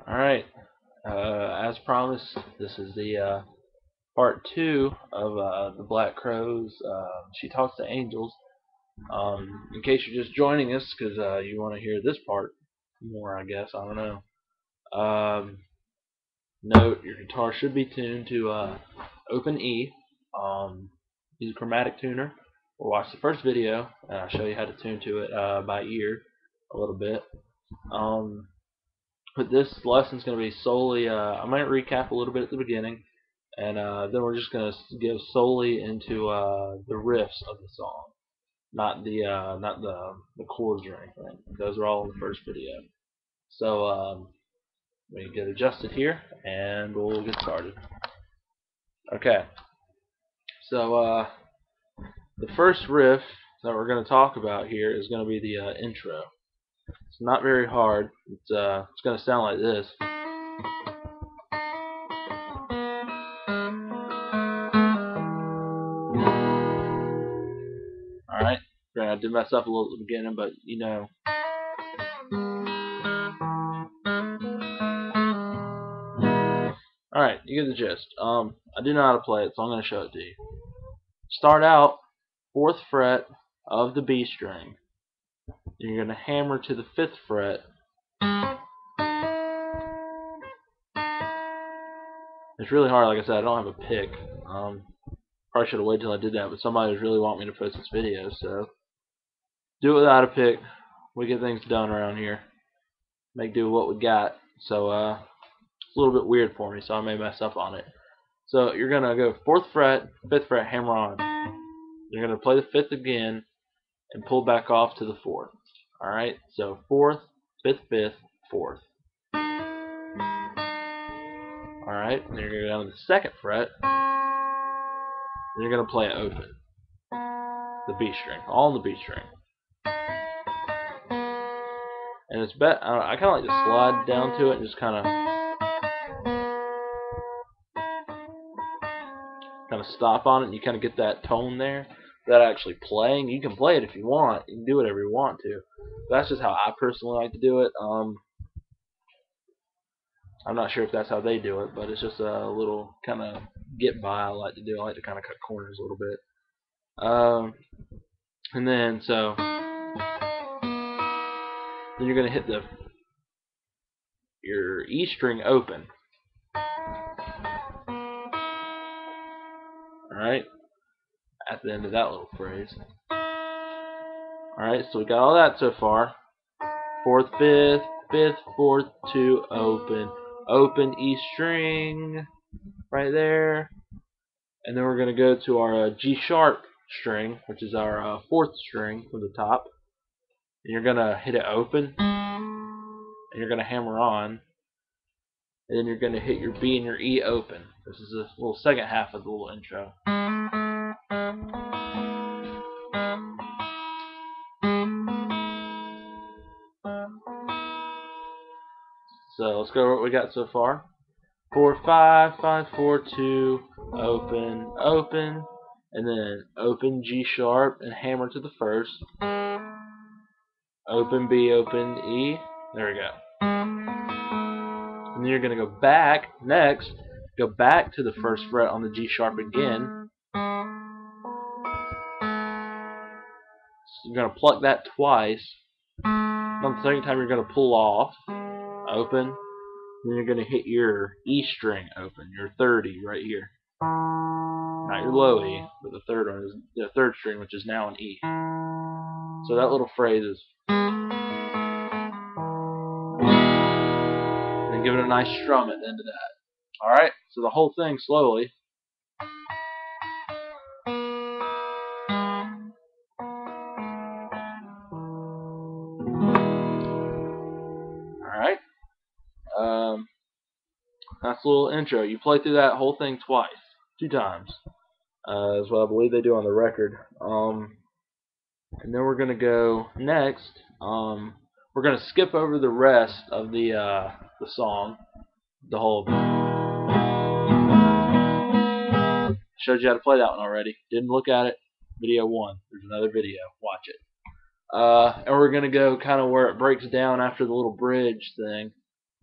Alright, as promised, this is the part 2 of the Black Crowes She Talks to Angels. In case you're just joining us because you want to hear this part more, I guess, I don't know. Note, your guitar should be tuned to open E. Use a chromatic tuner, or watch the first video, and I'll show you how to tune to it by ear a little bit. But this lesson is going to be solely, I might recap a little bit at the beginning, and then we're just going to go solely into the riffs of the song, not the chords or anything. Those are all in the first video. So we get adjusted here, and we'll get started. Okay, so the first riff that we're going to talk about here is going to be the intro. It's not very hard. It's going to sound like this. Alright, I did mess up a little at the beginning, but you know. Alright, you get the gist. I do know how to play it, so I'm going to show it to you. Start out 4th fret of the B string. Then you're going to hammer to the 5th fret. It's really hard, like I said, I don't have a pick. Probably should have waited till I did that, but somebody was really wanting me to post this video, so do it without a pick. We get things done around here. Make do with what we got. So it's a little bit weird for me, so I may mess up on it. So you're gonna go 4th fret, 5th fret, hammer on. You're gonna play the 5th again and pull back off to the 4th. All right. So 4th, 5th, 5th, 4th. All right. Then you're gonna go down to the 2nd fret. Then you're gonna play it open, the B string, all in the B string. And it's I kind of like to slide down to it and just kind of stop on it, and you kind of get that tone there. That actually playing, you can play it if you want. You can do whatever you want to. That's just how I personally like to do it. I'm not sure if that's how they do it, but it's just a little kind of get by I like to do. I like to kind of cut corners a little bit. And then you're gonna hit your E string open. Alright, at the end of that little phrase. Alright, so we got all that so far. 4th, 5th, 5th, 4th, 2, open. Open E string right there. And then we're going to go to our G sharp string, which is our 4th string from the top. And you're going to hit it open. And you're going to hammer on. And then you're going to hit your B and your E open. This is the little second half of the little intro. So let's go over what we got so far. 4, 5, 5, 4, 2, open, open, and then open G sharp and hammer to the 1st. Open B, open E. There we go. And then you're going to go back next, go back to the 1st fret on the G sharp again. So you're going to pluck that twice. On the second time, you're going to pull off, open. Then you're going to hit your E string open, your 30 right here. Not your low E, but the third one is the 3rd string, which is now an E. So that little phrase is. And then give it a nice strum at the end of that. Alright, so the whole thing slowly. Alright. That's a little intro. You play through that whole thing twice. 2 times. That's what I believe they do on the record. And then we're going to go next. We're going to skip over the rest of the song. The whole. Showed you how to play that one already. Didn't look at it. Video 1. There's another video. Watch it. And we're going to go kind of where it breaks down after the little bridge thing.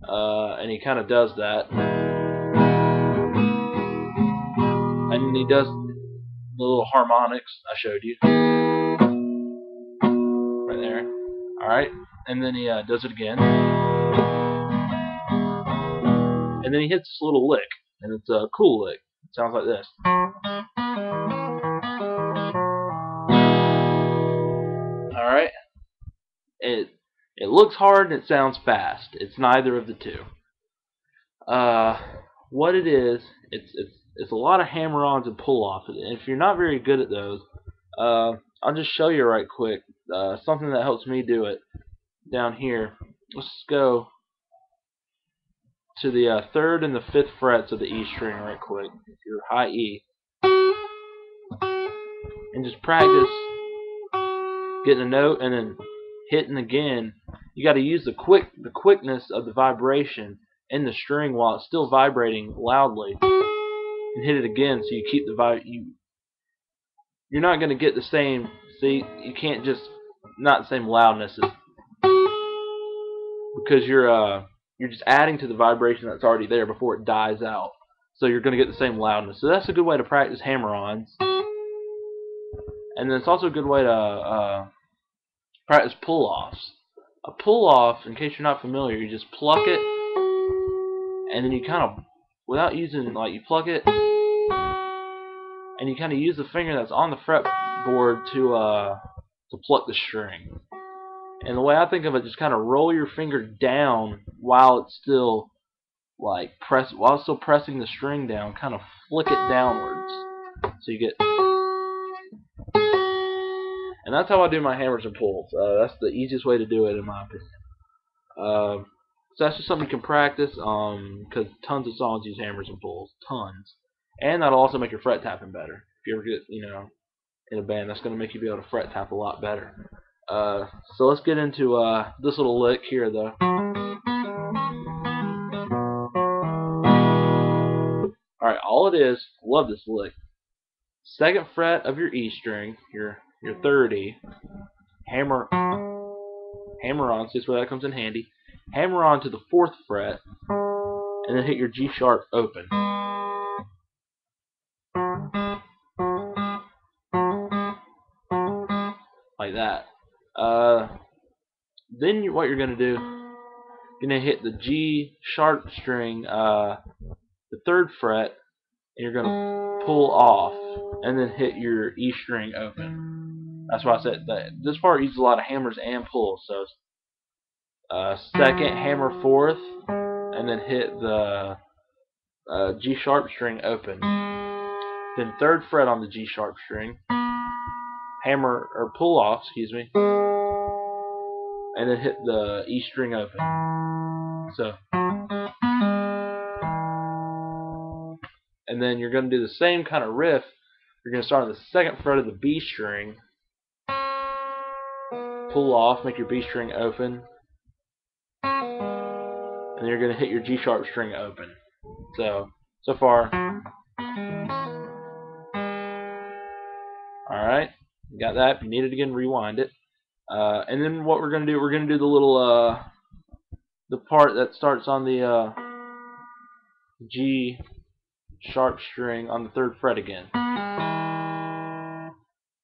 and he kind of does that, and he does the little harmonics I showed you right there. All right, and then he does it again, and then he hits this little lick, and it's a cool lick. It sounds like this. All right, it it looks hard and it sounds fast. It's neither of the two. Uh, what it is, it's a lot of hammer-ons and pull-offs. And if you're not very good at those, I'll just show you right quick. Something that helps me do it down here. Let's go to the 3rd and the 5th frets of the E string right quick. Your high E, and just practice getting a note and then hitting again. You got to use the quickness of the vibration in the string while it's still vibrating loudly, and hit it again so you keep the you're not going to get the same. See, you can't just not the same loudness because you're just adding to the vibration that's already there before it dies out. So you're going to get the same loudness. So that's a good way to practice hammer-ons. And then it's also a good way to practice pull-offs. A pull-off, in case you're not familiar, you just pluck it, and then you kind of, without using, like, you pluck it, and you kind of use the finger that's on the fretboard to pluck the string. And the way I think of it, just kind of roll your finger down while it's still while it's still pressing the string down. Kind of flick it downwards, so you get. And that's how I do my hammers and pulls. That's the easiest way to do it, in my opinion. So that's just something you can practice. Because tons of songs use hammers and pulls, tons, and that'll also make your fret tapping better. If you ever get, in a band, that's going to make you be able to fret tap a lot better. So let's get into this little lick here, though. Alright, all it is, love this lick. 2nd fret of your E string, your 3rd E, hammer on, see where that comes in handy. Hammer on to the 4th fret, and then hit your G sharp open. Like that. Then what you're going to do, you're going to hit the G sharp string, the 3rd fret, and you're going to pull off, and then hit your E string open. That's why I said that this part uses a lot of hammers and pulls. So 2nd hammer 4th, and then hit the G sharp string open. Then 3rd fret on the G sharp string, hammer or pull off, and then hit the E string open. So, and then you're going to do the same kind of riff. You're going to start on the 2nd fret of the B string, pull off, make your B string open, and then you're going to hit your G sharp string open. So far, alright, you got that. If you need it again, rewind it. And then what we're going to do, the little, the part that starts on the G sharp string on the 3rd fret again.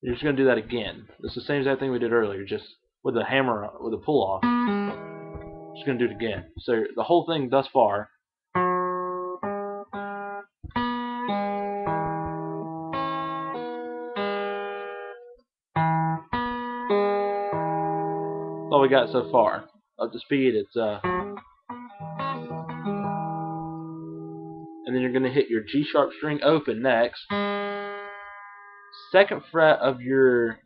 You're just going to do that again. It's the same exact thing we did earlier, just with a hammer, with a pull off. Just going to do it again. So the whole thing thus far. That's all we got so far. Up to speed, it's and then you're going to hit your G sharp string open next. 2nd fret of your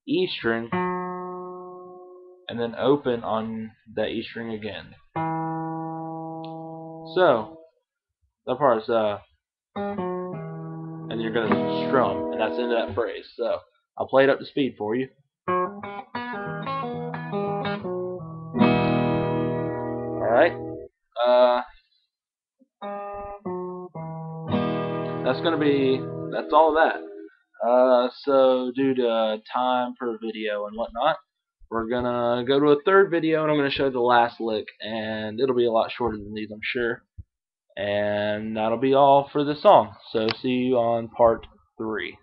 E string, and then open on that E string again. So that part is and then you're going to strum, and that's the end of that phrase. So I'll play it up to speed for you. Alright. That's all of that. So due to time per video and whatnot, we're gonna go to a third video, and I'm gonna show the last lick, and it'll be a lot shorter than these, I'm sure. And that'll be all for the song. So see you on part 3.